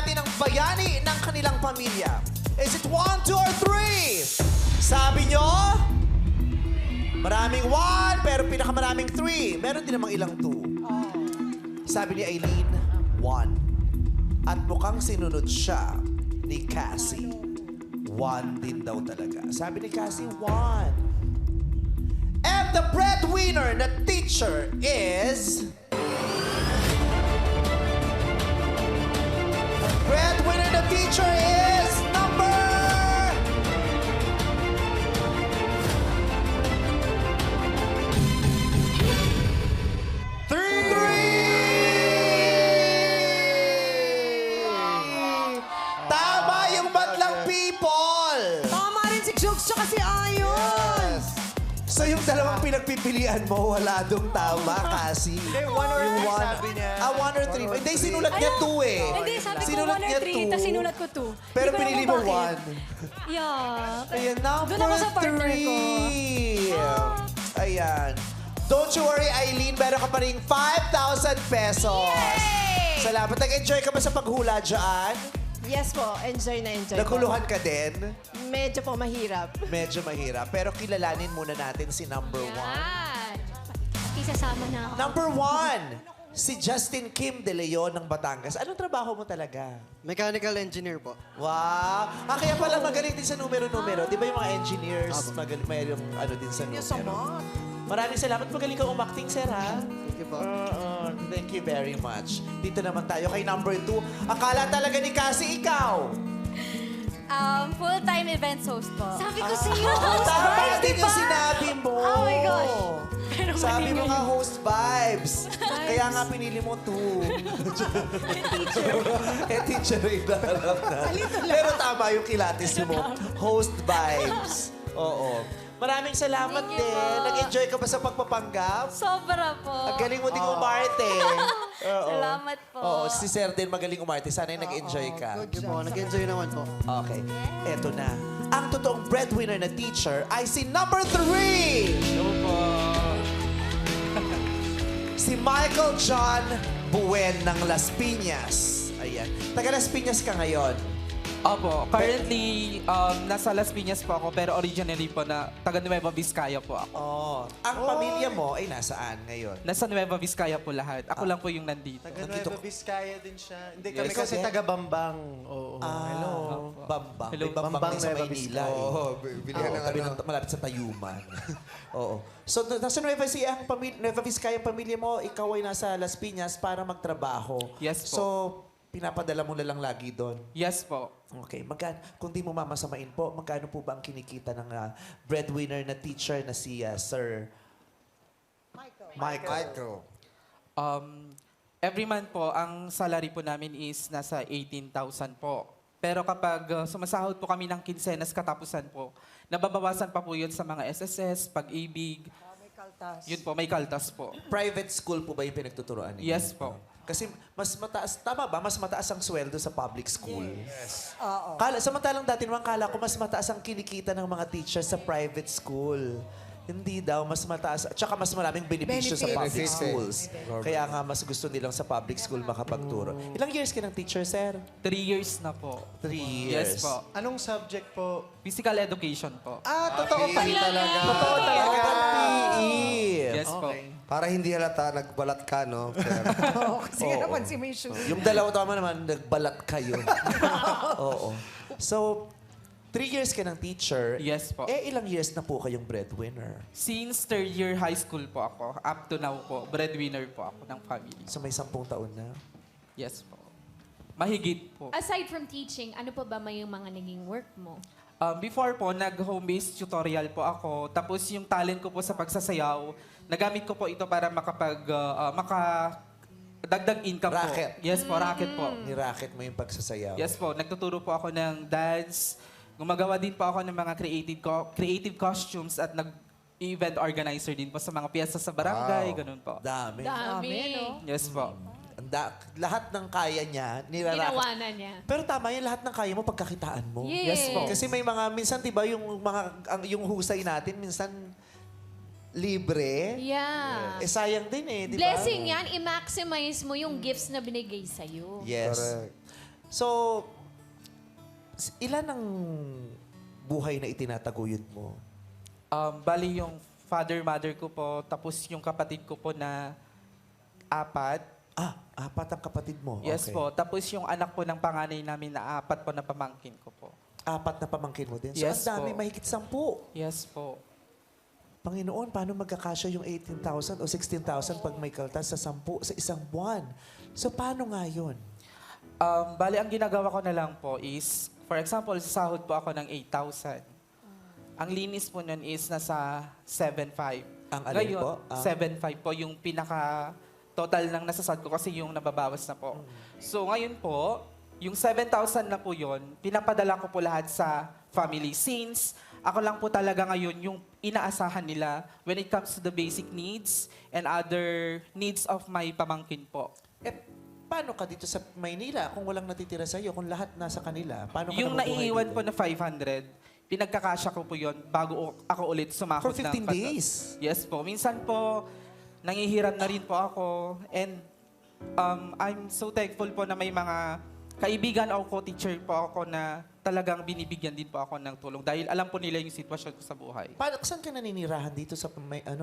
natin ang bayani ng kanilang pamilya. Is it 1, 2, or 3? Sabi nyo, maraming 1, pero pinakamaraming 3. Meron din namang ilang 2. Sabi ni Aileen, 1. At mukhang sinunod siya ni Cassie. 1 din daw talaga. Sabi ni Cassie, 1. And the breadwinner na teacher is... Breadwinner na teacher is number... Tama yung Madlang People! Tama rin si Jokes tsaka si Ayon. So yung dalawang pinagpipilian mo, wala dong tama, Cassie. Hindi, 1 or 3 sabi niya. 1 or 3. Hindi, sinulat niya 2 eh. Hindi, sabi ko Sinulat 1 or niya 3, two. tapos sinulat ko 2. Pero pinili mo 1. Yeah. Ayan, number Doon ako sa partner ko. 3. Ayan. Don't you worry, Aileen. Meron ka pa rin 5,000 pesos. Yay! Salamat. Nag-enjoy ka ba sa paghula dyan? Yes po, enjoy na enjoy Naguluhan ka din? po. Medyo po mahirap. Medyo mahirap. Pero kilalanin muna natin si number 1. Yan. Isasama na ako. Number 1, si Justin Kim De Leon ng Batangas. Anong trabaho mo talaga? Mechanical engineer po. Wow! Kaya pala magaling din sa numero-numero. Di ba yung mga engineers, magaling, mayroong ano din sa numero. Maraming salamat. Magaling kang umakting, sir, ha? Thank you po. Thank you very much. Dito naman tayo kay number 2. Akala talaga ni Cassie, ikaw. Full-time events host po. Sabi ko sa iyo, Tama din yung sinabi mo. Oh my gosh. Pero Sabi mali mo nga nga host vibes. Kaya nga pinili mo 2. teacher rin nahanap na. Pero tama yung kilatis mo. Host vibes. Oo. Maraming salamat Thank you din. po. Nag-enjoy ka ba sa pagpapanggap? Sobra po. Ang galing mo ding umarte. Oo. Salamat po. Oo, si Sir din magaling umarte. Sana nag-enjoy ka. Good po, nag-enjoy naman po. Okay, eto na. Ang totoong breadwinner na teacher ay si number 3! Hello po. Si Michael John Buen ng Las Piñas. Ayan. Taga Las Piñas ka ngayon. Opo, currently nasa Las Piñas po ako pero originally po na taga Nueva Vizcaya po ako. Oh. Ang pamilya mo ay nasaan ngayon? Nasa Nueva Vizcaya po lahat. Ako lang po yung nandito. Taga Nandito Nueva ko. Vizcaya din siya. Hindi Yes. kami kasi taga Bambang. Oo. Hello. Bambang. Hello. May Bambang Bambang, din sa Nueva Maynila. Vizcaya. eh. Oo, bilihan ng tabi ano. ng malapit sa Tayuman. Oo. So, nasa Nueva Vizcaya, Nueva Vizcaya ang pamilya mo, ikaw ay nasa Las Piñas para magtrabaho. Yes po. So, pinapadala mo na lang lagi doon. Yes po. Okay, kung di mo mamasamain po, magkano po ba ang kinikita ng breadwinner na teacher na si Sir Michael? Every month po, ang salary po namin is nasa 18,000 po. Pero kapag sumasahod po kami ng kinsenas katapusan po, nababawasan pa po yun sa mga SSS, pag-ibig. May kaltas. Yun po, may kaltas po. Private school po ba yung pinagtuturoan ninyo? Yes po. Kasi mas mataas, tama ba? Mas mataas ang sweldo sa public school. Yes. Oo. Samantalang dati naman kala ko mas mataas ang kinikita ng mga teachers sa private school. Hindi daw, mas mataas. At saka mas maraming benepisyo sa public Benefits, eh. schools. Kaya nga mas gusto nilang sa public school makapagturo. Ilang years ka ng teacher, sir? 3 years na po. 3 years. Yes po. Anong subject po? Physical education po. Totoo pa rin talaga. Totoo talaga. PE. Yes po. Para hindi halata, nagbalat ka, no? Pero, Oo, kasi nga napansin mo yung shoes. Yung dalawa tama naman, nagbalat kayo. Oo. So, 3 years ka ng teacher. Yes po. Ilang years na po kayong breadwinner? Since third year high school po ako, up to now po, breadwinner po ako ng family. So, may 10 taon na. Yes po. Mahigit po. Aside from teaching, ano pa ba may yung mga naging work mo? Before po, nag-home-based tutorial po ako. Tapos yung talent ko po sa pagsasayaw, nagamit ko po ito para dagdag income Racket. po. Yes po, racket po. Ni-racket mo yung pagsasayaw. Yes po, nagtuturo po ako ng dance. Gumagawa din po ako ng mga creative costumes at nag-event organizer din po sa mga piyesta sa barangay, Wow. ganun po. Dami. Dami. no? Yes po. Lahat ng kaya niya, niraracket. Ginawa na niya. Pero tama yan, lahat ng kaya mo, pagkakitaan mo. Yes po. Kasi may mga, minsan, di ba, yung husay natin, minsan, libre. Yeah. Sayang din eh, di ba? Blessing yan, i-maximize mo yung gifts na binigay sa'yo. Yes. Correct. So, ilan ang buhay na itinataguyod mo? Bali yung father-mother ko po, tapos yung kapatid ko po na 4. Apat ang kapatid mo. Yes Okay. po. Tapos yung anak po ng panganay namin na 4 po na pamangkin ko po. 4 na pamangkin mo din. So, Yes ang dami, po. mahigit 10. Yes po. Panginoon, paano magkakasya yung 18,000 o 16,000 pag may kaltas sa 10 sa isang buwan? So, paano nga yun? Bali, ang ginagawa ko na lang po is, for example, sasahod po ako ng 8,000. Ang linis po nun is nasa 7,500. Ang alin po? 7,500 po yung pinaka total ng nasasad ko kasi yung nababawas na po. So ngayon po, yung 7,000 na po yun, pinapadala ko po lahat sa family. Since ako lang po talaga ngayon yung inaasahan nila when it comes to the basic needs and other needs of my pamangkin po. Paano ka dito sa Maynila kung walang natitira sa'yo, kung lahat nasa kanila? Paano ka Yung nabubuhay naiiwan dito? po na 500, pinagkakasya ko po yun bago ako ulit sumahod For 15 days? Yes po. Minsan po, nangihiram na rin po ako. And I'm so thankful po na may mga kaibigan o teacher po ako na talagang binibigyan din po ako ng tulong. Dahil alam po nila yung sitwasyon ko sa buhay. Saan ka naninirahan dito sa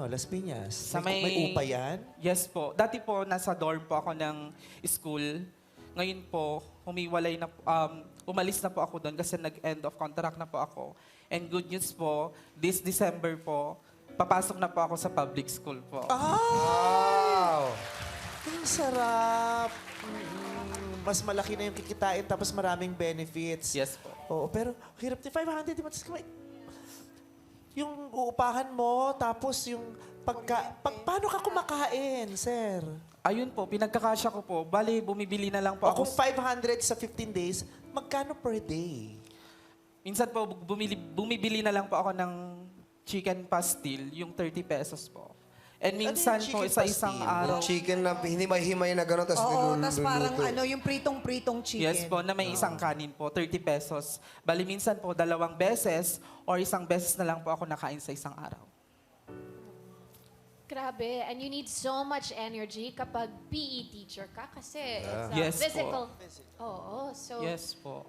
Las Piñas? Sa may upa yan? Yes po. Dati po, nasa dorm po ako ng school. Ngayon po, umalis na po ako doon kasi nag-end of contract na po ako. And good news po, this December po, papasok na po ako sa public school po. Wow! Ang sarap. Mas malaki na yung kikitain tapos maraming benefits. Yes po. Oo, pero hirap din 500, di ba? Yung uupahan mo, tapos yung paano ka kumakain, sir? Ayun po, pinagkakasya ko po. Bali, bumibili na lang po O ako. kung 500 sa 15 days, magkano per day? Minsan po, bumibili na lang po ako ng chicken pastil, yung 30 pesos po. And minsan Ano yung po, chicken sa isang pastil? araw. Chicken na hinimay-himay na gano'n, tapos Oo, tas parang niluluto. yung pritong-pritong chicken. Yes po, na may isang kanin po, 30 pesos. Bali, minsan po, 2 beses or 1 beses na lang po ako nakain sa isang araw. Grabe. And you need so much energy kapag PE teacher ka kasi it's a Yes po. physical. Oo. So, Yes po.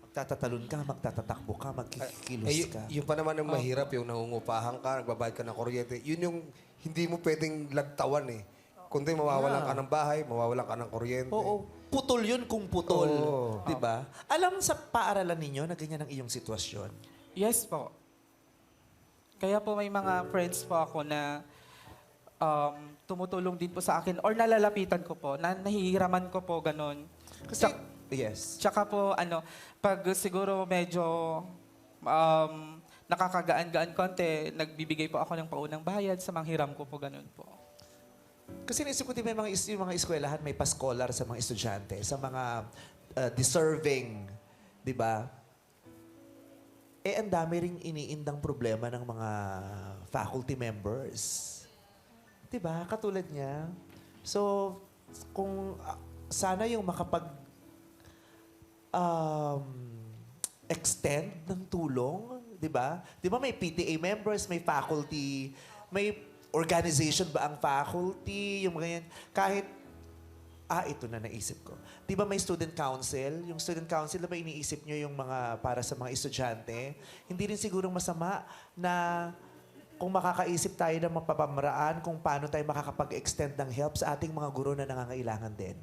Magtatatalon ka, magtatatakbo ka, magkikilos ka. Yung pa naman ang mahirap, yung nangungupahan ka, nagbabayad ka ng kuryente, yun yung hindi mo pwedeng lagtawan eh. Kundi mawawalan ka ng bahay, mawawalan ka ng kuryente. Oo. Putol yun kung putol. Oo. Di ba? Alam sa paaralan ninyo na ganyan ang iyong sitwasyon. Yes po. Kaya po may mga friends po ako na tumutulong din po sa akin or nalalapitan ko po, nahihiraman ko po ganun. Kasi, yes. Tsaka po, pag siguro medyo nakakagaan-gaan konti, nagbibigay po ako ng paunang bayad sa mga hiram ko po, ganun po. Kasi naisip ko, di ba, yung mga eskwelahan may pa-scholar sa mga estudyante, sa mga deserving, di ba? Ang dami ring iniindang problema ng mga faculty members. Di ba? Katulad niya. So, kung sana yung extend ng tulong, di ba? Di ba may PTA members, may faculty, may organization ba ang faculty, yung mga yan. Kahit, ito na naisip ko. Di ba may student council? Yung student council, di ba iniisip nyo yung mga para sa mga estudyante? Hindi rin sigurong masama na kung makakaisip tayo ng mga papamaraan kung paano tayo makakapag-extend ng help sa ating mga guro na nangangailangan din.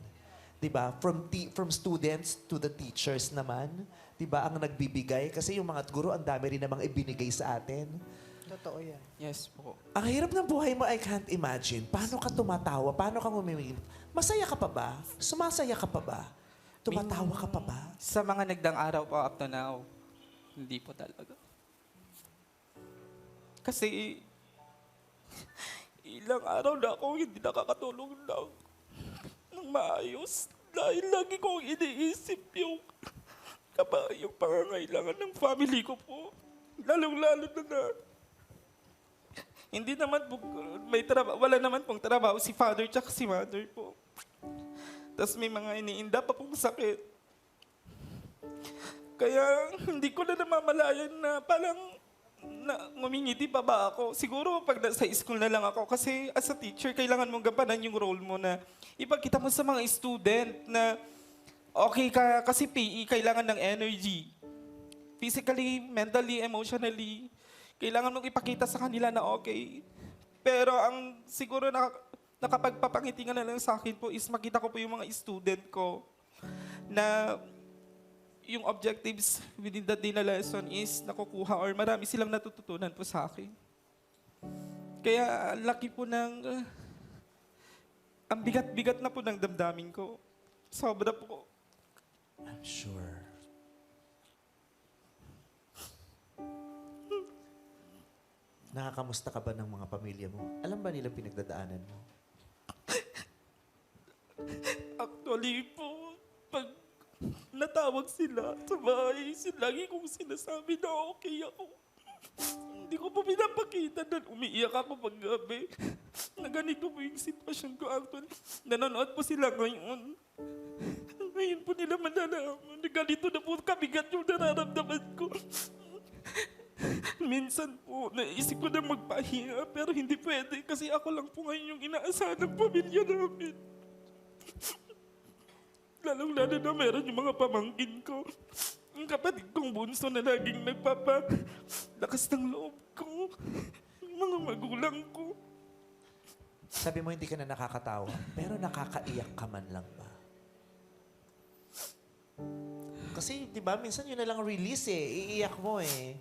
'Di ba? From students to the teachers naman, 'di ba? Ang nagbibigay kasi yung mga guro ang dami rin namang ibinigay sa atin. Totoo yan. Yes po. Ang hirap ng buhay mo, I can't imagine. Paano ka tumatawa? Paano ka umimik? Masaya ka pa ba? Sumasaya ka pa ba? Tumatawa ka pa ba? Sa mga nagdang araw po up to now, hindi po talaga. Kasi ilang araw na ako hindi nakakatulog ng maayos. Dahil lagi kong iniisip yung pangangailangan ng family ko po. Lalong-lalo na hindi naman po, wala naman pong trabaho si father tsaka si mother po. Tapos may mga iniinda pa pong sakit. Kaya hindi ko na namamalayan na parang ngumingiti pa ba ako? Siguro pag sa school na lang ako kasi as a teacher, kailangan mong gampanan yung role mo na ipagkita mo sa mga student na okay ka kasi PE, kailangan ng energy. Physically, mentally, emotionally, kailangan mong ipakita sa kanila na okay. Pero ang siguro nakapagpapangiti nga na lang sa akin po is makita ko po yung mga student ko na yung objectives within the day na lesson is nakukuha or marami silang natututunan po sa akin. Kaya laki po ng... ang bigat-bigat na po ng damdamin ko. Sobra po. I'm sure. Nakakamusta ka ba ng mga pamilya mo? Alam ba nila pinagdadaanan mo? Actually po, pag natawag sila sa bahay, lagi kong sinasabi na okay ako. Hindi ko po pinapakita na umiiyak ako pag gabi. Na ganito po yung sitwasyon ko actually. Nanonood po sila ngayon. Ngayon po nila malalaman na ganito na po kabigat yung nararamdaman ko. Minsan po, naisip ko na magpahinga pero hindi pwede kasi ako lang po ngayon yung inaasahan ng pamilya namin. Lalong-lalo na meron yung mga pamangkin ko. Yung kapatid kong bunso na laging nagpapalakas ng loob ko. Yung mga magulang ko. Sabi mo hindi ka na nakakatawa, pero nakakaiyak ka man lang ba? Kasi, di ba, minsan yun na lang release eh. Iiyak mo eh.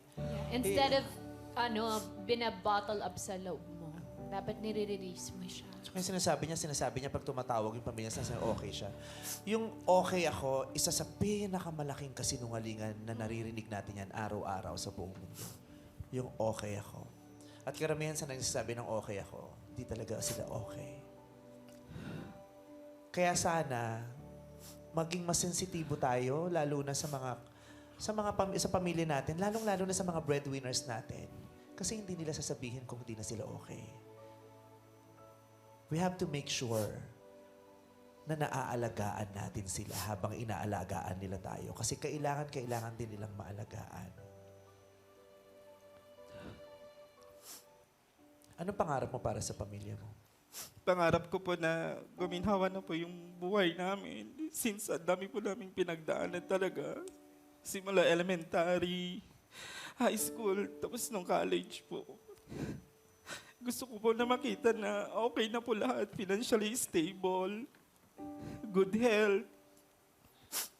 Instead of, binabottle up sa loob mo, dapat nire-release mo siya. Kaya sinasabi niya pag tumatawag yung pamilya, sinasabi okay siya. Yung okay ako, isa sa pinakamalaking kasinungalingan na naririnig natin yan araw-araw sa buong mundo. Yung okay ako. At karamihan sa nagsasabi ng okay ako, di talaga sila okay. Kaya sana, maging mas sensitibo tayo, lalo na sa pamilya natin, lalong-lalo na sa mga breadwinners natin. Kasi hindi nila sasabihin kung hindi na sila okay. We have to make sure na naaalagaan natin sila habang inaalagaan nila tayo. Kasi kailangan din nilang maalagaan. Anong pangarap mo para sa pamilya mo? Pangarap ko po na guminhawa na po yung buhay namin. Since ang dami po namin pinagdaanan talaga. Simula elementary, high school, tapos nung college po. Gusto ko po na makita na okay na po lahat. Financially stable, good health.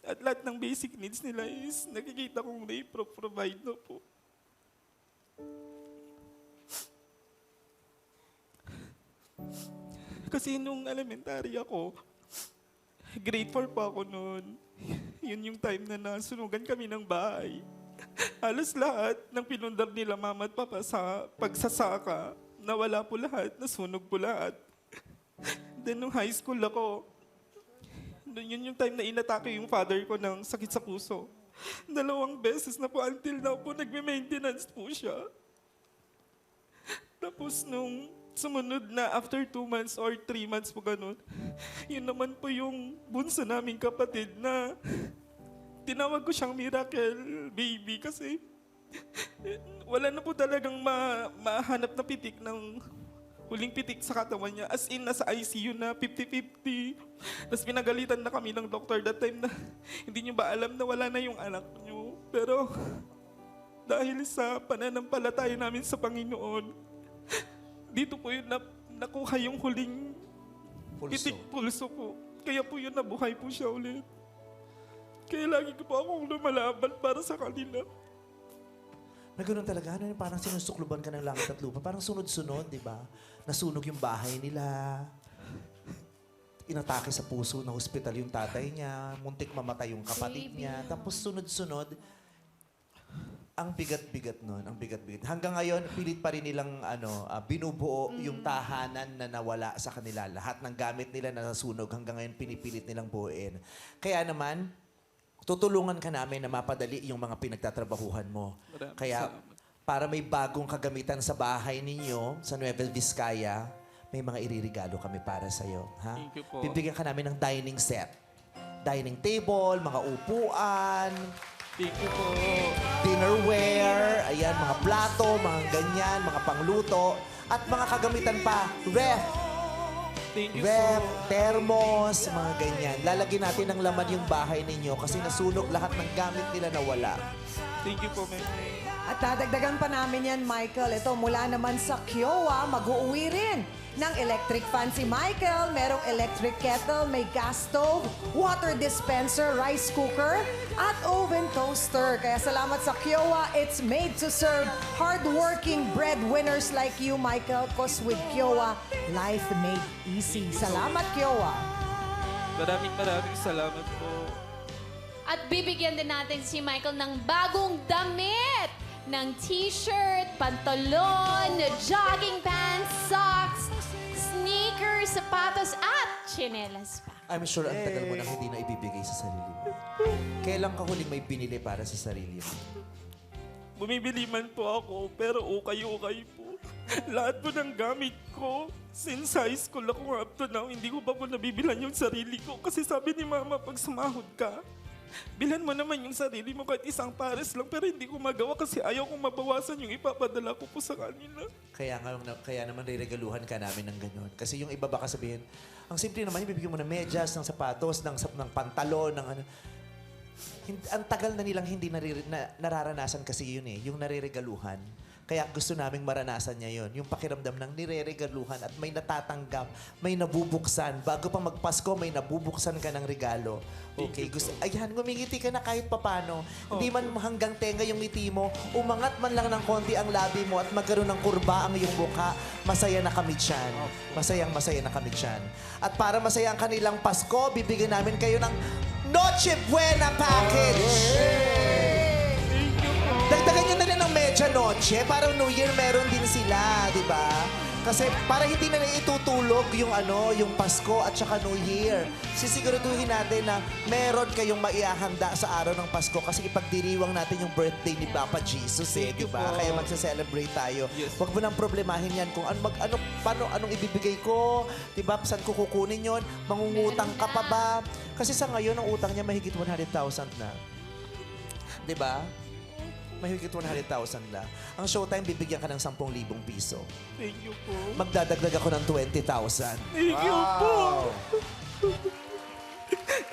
At lahat ng basic needs nila is nakikita kong na-provide na po. Kasi nung elementary ako, grade 4 pa ako noon. Yun yung time na nasunugan kami ng bahay. Halos lahat ng pinundar nila mama at papa sa pagsasaka, nawala po lahat, nasunog po lahat. Then nung high school ako, yun yung time na inatake yung father ko ng sakit sa puso. 2 beses na po until now po nagme-maintenance po siya. Tapos nung sumunod na after 2 months or 3 months po ganun, yun naman po yung bunso naming kapatid na tinawag ko siyang miracle baby kasi wala na po talagang mahanap na pitik ng huling pitik sa katawan niya. As in, nasa ICU na 50-50. Tapos pinagalitan na kami ng doktor that time na hindi niyo ba alam na wala na yung anak niyo. Pero dahil sa pananampalataya namin sa Panginoon, dito po yun nakuha yung huling pitik pulso po. Kaya po yun nabuhay po siya ulit. Kaya lagi ko po akong lumalaban para sa kanila. Na gano'n talaga, parang sinusukluban ka ng langit at lupa. Parang sunod-sunod, di ba? Nasunog yung bahay nila. Inatake sa puso ng hospital yung tatay niya. Muntik mamatay yung kapatid niya. Tapos sunod-sunod. Ang bigat-bigat nun, ang bigat-bigat. Hanggang ngayon, pilit pa rin nilang binubuo yung tahanan na nawala sa kanila. Lahat ng gamit nila na nasunog, hanggang ngayon pinipilit nilang buuin. Kaya naman, tutulungan ka namin na mapadali yung mga pinagtatrabahuhan mo. Kaya para may bagong kagamitan sa bahay ninyo, sa Nueva Vizcaya, may mga iririgalo kami para sa'yo. Ha? Thank you po. Bibigyan ka namin ng dining set. Dining table, mga upuan, Thank you po. dinnerware, ayan, mga plato, mga ganyan, mga pangluto, at mga kagamitan pa, ref, Thank you ref, po. thermos, mga ganyan. Lalagyan natin ng laman yung bahay ninyo kasi nasunog lahat ng gamit nila na wala. Thank you po, ma'am. At dadagdagan pa namin yan, Michael. Ito, mula naman sa Kiowa, mag-uuwi rin ng electric fan si Michael. Merong electric kettle, may gas stove, water dispenser, rice cooker, at oven toaster. Kaya salamat sa Kiowa. It's made to serve hardworking breadwinners like you, Michael. Cause with Kiowa, life made easy. Salamat, Kiowa. Maraming salamat po. At bibigyan din natin si Michael ng bagong damit. Ng t-shirt, pantalon, jogging pants, socks, sneakers, sapatos, at tsinelas pa. I'm sure ang tagal mo nang hindi na ibibigay sa sarili mo. Kailan ka huling may binili para sa sarili mo? Bumibili man po ako, pero ukay-ukay po. Lahat po ng gamit ko, since high school ako up to now, hindi ko pa po nabibilan yung sarili ko. Kasi sabi ni Mama, pag sumahod ka, bilhan mo naman yung sarili mo kahit isang pares lang, pero hindi ko magawa kasi ayaw kong mabawasan yung ipapadala ko po sa kanila. Kaya naman reregaluhan ka namin ng ganyan. Kasi yung iba baka sabihin, ang simple naman, ibibigyan mo ng medyas, ng sapatos, ng pantalon, ng ano. Ang tagal na nilang hindi nararanasan kasi yun eh, yung nariregaluhan. Kaya gusto naming maranasan niya yun. Yung pakiramdam ng nireregaluhan at may natatanggap, may nabubuksan. Bago pa magpasko, may nabubuksan ka ng regalo. Okay, gusto, ayan, ngumingiti ka na kahit papano. Hindi man hanggang tenga yung ngiti mo, umangat man lang ng konti ang labi mo at magkaroon ng kurba ang iyong mukha. Masaya na kami dyan. Masayang-masaya na kami dyan. At para masaya ang kanilang Pasko, bibigyan namin kayo ng Noche Buena Package! Dagdagan nyo na rin ng Medianoche para New Year meron din sila, di ba? Kasi para hindi na itutulog yung yung Pasko at saka New Year. Sisiguraduhin natin na meron kayong maihahanda sa araw ng Pasko kasi ipagdiriwang natin yung birthday ni Papa Jesus eh, di ba? Kaya magsa-celebrate tayo. Huwag mo nang problemahin yan kung anong ibibigay ko, di ba? Saan ko kukunin yon? Mangungutang ka pa ba? Kasi sa ngayon, ang utang niya mahigit 100,000 na. Di ba? Mahigit 100,000 na. Ang showtime, bibigyan ka ng 10,000 piso. Thank you po. Magdadagdag ako ng 20,000. Thank you po.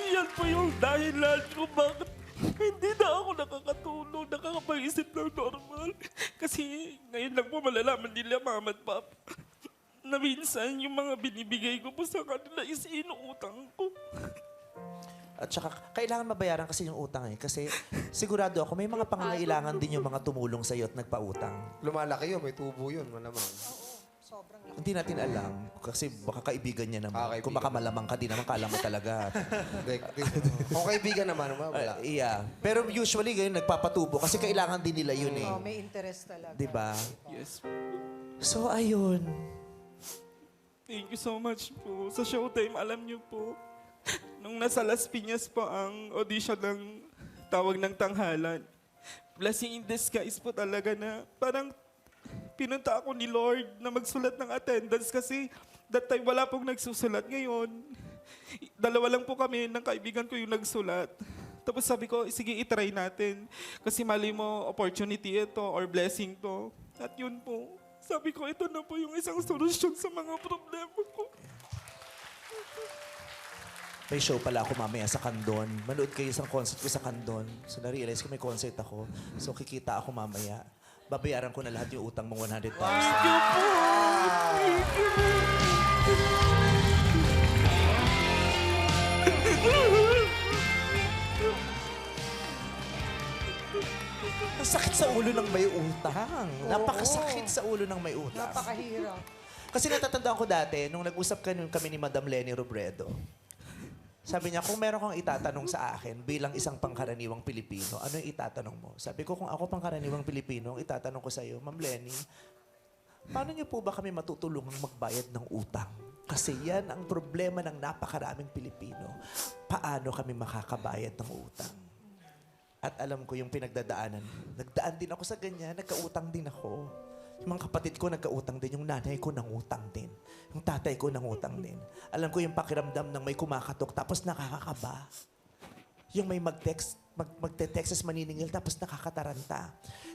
Yan po yung dahilan ko bakit hindi na ako nakakatulog, nakakapag-isip ng normal. Kasi ngayon lang po malalaman nila, Mama at Papa, na minsan yung mga binibigay ko po sa kanila is inuutang ko. At saka, kailangan mabayaran kasi yung utang eh. Kasi sigurado ako, may mga pangangailangan din yung mga tumulong sa'yo at nagpautang. Lumalaki yun, may tubo yun, malamang. Hindi natin alam. Kasi baka kaibigan niya naman. Kaibigan. Kung makamalamang ka, di naman kala mo talaga. Kung kaibigan naman, wala. Yeah. Pero usually, ganyan, nagpapatubo. Kasi kailangan din nila yun eh. Oh, may interest talaga. Di ba? Yes. So, ayun. Thank you so much po. Sa showtime, alam niyo po, nung nasa Las Piñas po ang audition ng Tawag ng Tanghalan, blessing in disguise po talaga na parang pinunta ako ni Lord na magsulat ng attendance kasi that time wala pong nagsusulat. Ngayon, dalawa lang po kami ng kaibigan ko yung nagsulat. Tapos sabi ko, sige, itry natin. Kasi mali mo, opportunity ito or blessing to. At yun po, sabi ko, ito na po yung isang solusyon sa mga problema ko. May show pala ako mamaya sa Candon. Manood kayo sa concert ko sa Candon. So, na-realize ko may concert ako. So, kikita ako mamaya. Babayaran ko na lahat yung utang mong 100,000. Ang sakit sa ulo ng may utang. Napakasakit sa ulo ng may utang. Napakahirap. Kasi natatandaan ko dati, nung nag-usap kami ni Madam Lenny Robredo, sabi niya, kung meron kang itatanong sa akin bilang isang pangkaraniwang Pilipino, ano yung itatanong mo? Sabi ko, kung ako pangkaraniwang Pilipino, ang itatanong ko sa iyo, Ma'am Lenny, paano niyo po ba kami matutulungang magbayad ng utang? Kasi yan ang problema ng napakaraming Pilipino. Paano kami makakabayad ng utang? At alam ko yung pinagdadaanan. Nagdaan din ako sa ganyan, nagkautang din ako. Yung mga kapatid ko nagkautang din, yung nanay ko nangutang din. Yung tatay ko nangutang din. Alam ko yung pakiramdam ng may kumakatok tapos nakakakaba. Yung may magte-text maniningil tapos nakakataranta.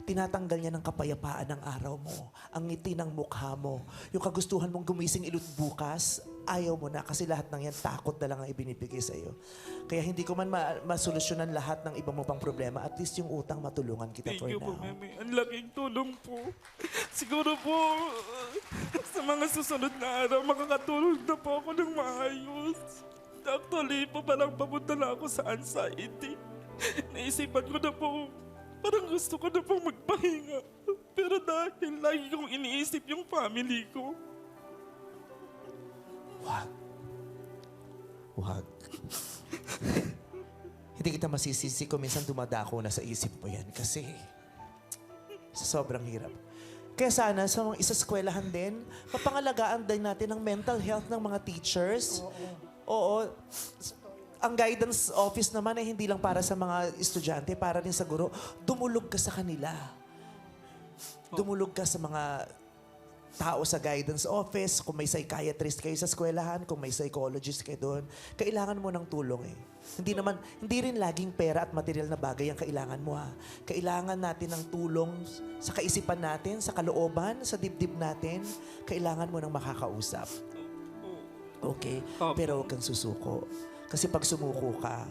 Tinatanggal niya ng kapayapaan ng araw mo. Ang ngiti ng mukha mo. Yung kagustuhan mong gumising ilut bukas, ayaw mo na kasi lahat ng yan takot na lang ang ibinibigay sa'yo. Kaya hindi ko man masolusyonan lahat ng iba mo pang problema. At least yung utang matulungan kita for now. Meme. Ang laking tulong po. Siguro po, sa mga susunod na araw, makakatulog na po ako ng maayos. Actually po, parang papunta na ako sa anxiety. Naisipan ko na po, parang gusto ko na po magpahinga. Pero dahil lagi kong iniisip yung family ko. Wag. Hindi kita masisisi kung minsan dumadako na sa isip mo yan kasi sa sobrang hirap. Kaya sana sa mga isa-eskwelahan din, mapangalagaan din natin ang mental health ng mga teachers. Oo. Ang guidance office naman ay hindi lang para sa mga estudyante, para din sa guro. Dumulog ka sa kanila. Dumulog ka sa mga tao sa guidance office, kung may psychiatrist kayo sa eskwelahan, kung may psychologist kayo doon, kailangan mo ng tulong eh. Hindi rin laging pera at material na bagay ang kailangan mo ha. Kailangan natin ng tulong sa kaisipan natin, sa kalooban, sa dibdib natin. Kailangan mo ng makakausap. Okay? Pero huwag kang susuko. Kasi pag sumuko ka,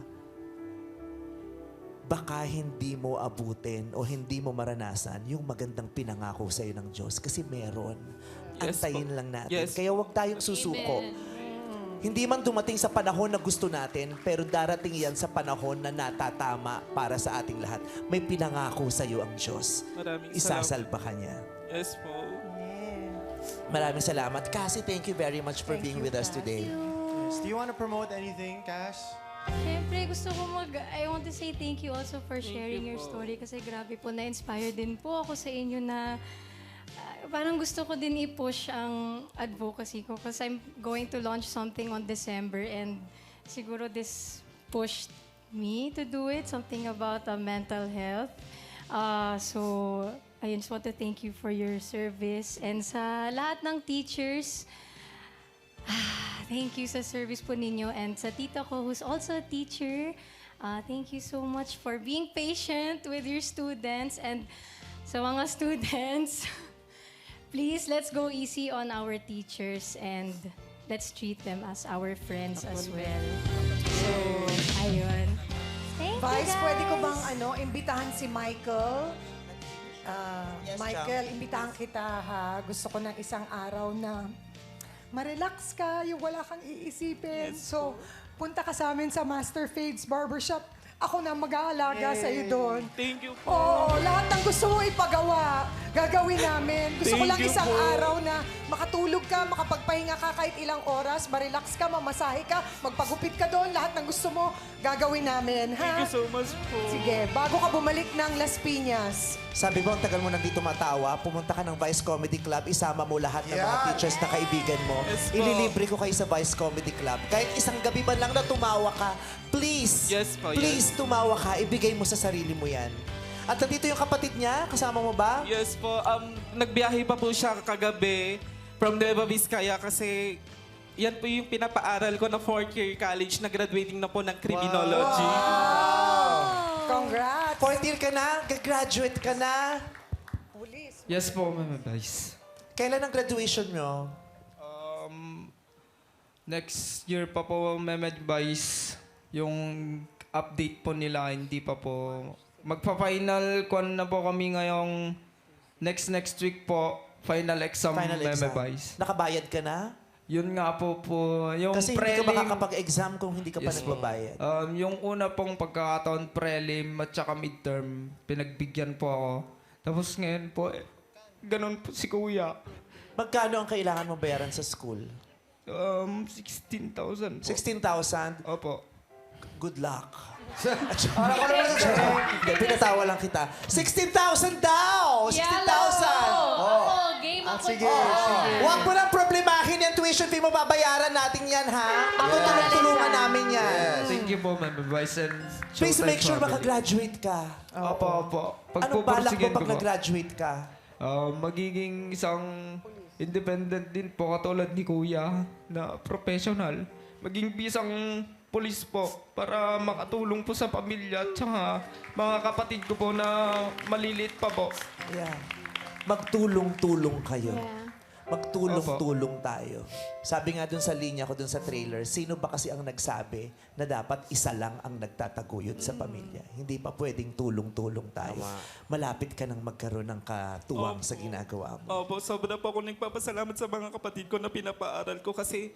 baka hindi mo abutin o hindi mo maranasan yung magandang pinangako sa'yo ng Diyos. Kasi meron. Yes, Antayin po. lang natin. Yes. Kaya huwag tayong susuko. Hindi man dumating sa panahon na gusto natin, pero darating yan sa panahon na natatama para sa ating lahat. May pinangako sa'yo ang Diyos. Maraming Isasalba ka niya. Yes po. Maraming salamat. Cassie, thank you very much for being with us today. Yes. Do you want to promote anything, Cash? Siyempre, gusto ko I want to say thank you also for sharing your story kasi grabe po, na-inspire din po ako sa inyo na parang gusto ko din i-push ang advocacy ko kasi I'm going to launch something on December and siguro this pushed me to do it, something about mental health. So, I just want to thank you for your service and sa lahat ng teachers, thank you sa service po ninyo and sa tita ko who's also a teacher. Thank you so much for being patient with your students and sa mga students, please let's go easy on our teachers and let's treat them as our friends as well. So, ayun. Thank you, Vice, guys. pwede ko bang imbitahan si Michael? Michael, imbitahan kita ha. Gusto ko ng isang araw na ma-relax ka, yung wala kang iisipin. So, punta ka sa amin sa Master Fades Barbershop. Ako na mag-aalaga sa iyo doon. Thank you po. Oo, lahat ng gusto mo ipagawa, gagawin namin. Gusto ko Thank lang you isang po. araw na makatulog ka, makapagpahinga ka kahit ilang oras, ma-relax ka, mamasahe ka, magpagupit ka doon, lahat ng gusto mo, gagawin namin, ha? Thank you so much po. Sige, bago ka bumalik ng Las Piñas, Sabi mo, ang tagal mo nandito matawa, pumunta ka ng Vice Comedy Club, isama mo lahat ng mga teachers na kaibigan mo. Yes, po. Ililibre ko kayo sa Vice Comedy Club. Kahit isang gabi man lang na tumawa ka, please, Yes po, please tumawa ka, ibigay mo sa sarili mo yan. At nandito yung kapatid niya, kasama mo ba? Yes po. Nagbiyahe pa po siya kagabi from Nueva Vizcaya kasi yan po yung pinapaaral ko na 4th year college na graduating na po ng criminology. congrats! Fourth year ka na? Graduate ka na? Police. Yes po, Ma'am Vice. Kailan ang graduation nyo? Next year pa po, Ma'am Vice. Yung update po nila, hindi pa po. Magpa-final kwan na po kami ngayong next week po. Final exam, Final Ma'am exam. Vice. Nakabayad ka na? Yun nga po. Yung Kasi hindi ka prelim, makakapag-exam kung hindi ka pa Yes, nagbabayad. yung una pong pagkakataon prelim at saka midterm, pinagbigyan po ako. Tapos ngayon po, ganun po si Kuya. Magkano ang kailangan mo bayaran sa school? 16,000 po. 16,000? Opo. Good luck. Hindi, pinatawa lang kita. 16,000 daw! 16,000! Oo, game ako. Sige, dyan. sige. Huwag mo nang problemahin yung tuition fee mo, babayaran natin yan, ha? Tutulong-tulungan namin yan. Thank you po, Ma'am Vice. And Please Showtime make sure family. makagraduate ka. Opo. Anong balak mo Pagpupursigin pag ko po. nag-graduate ka? Magiging isang independent din po katulad ni Kuya na professional. Maging isang pulis po para makatulong po sa pamilya at saka mga kapatid ko po na maliliit pa po. Yeah. Magtulong-tulong kayo. Yeah. Magtulong-tulong tayo. Sabi nga dun sa linya ko dun sa trailer, sino ba kasi ang nagsabi na dapat isa lang ang nagtataguyod sa pamilya? Hindi pa pwedeng tulong-tulong tayo. Malapit ka nang magkaroon ng katuwang sa ginagawa mo. Opo, sobra po ako nagpapasalamat sa mga kapatid ko na pinapaaral ko kasi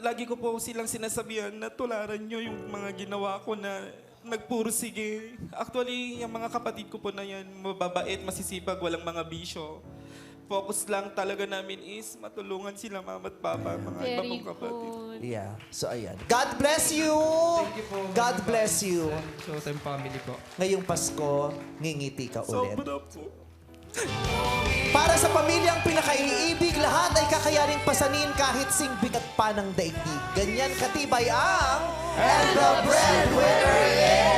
lagi ko po silang sinasabihan na tularan nyo yung mga ginawa ko na nagpursige. Actually, yung mga kapatid ko po na yan, mababait, masisipag, walang mga bisyo. Focus lang talaga namin is matulungan sila mama at papa, mga iba Very kong kapatid. good. Yeah. So, ayan. God bless you! God bless you. Showtime family po. Ngayong Pasko, ngingiti ka ulit. Sobra po. Para sa pamilyang pinaka-iniibig, lahat ay kakayaning pasanin kahit singbigat pa ng daigdig. Ganyan katibay ang... And the breadwinner is...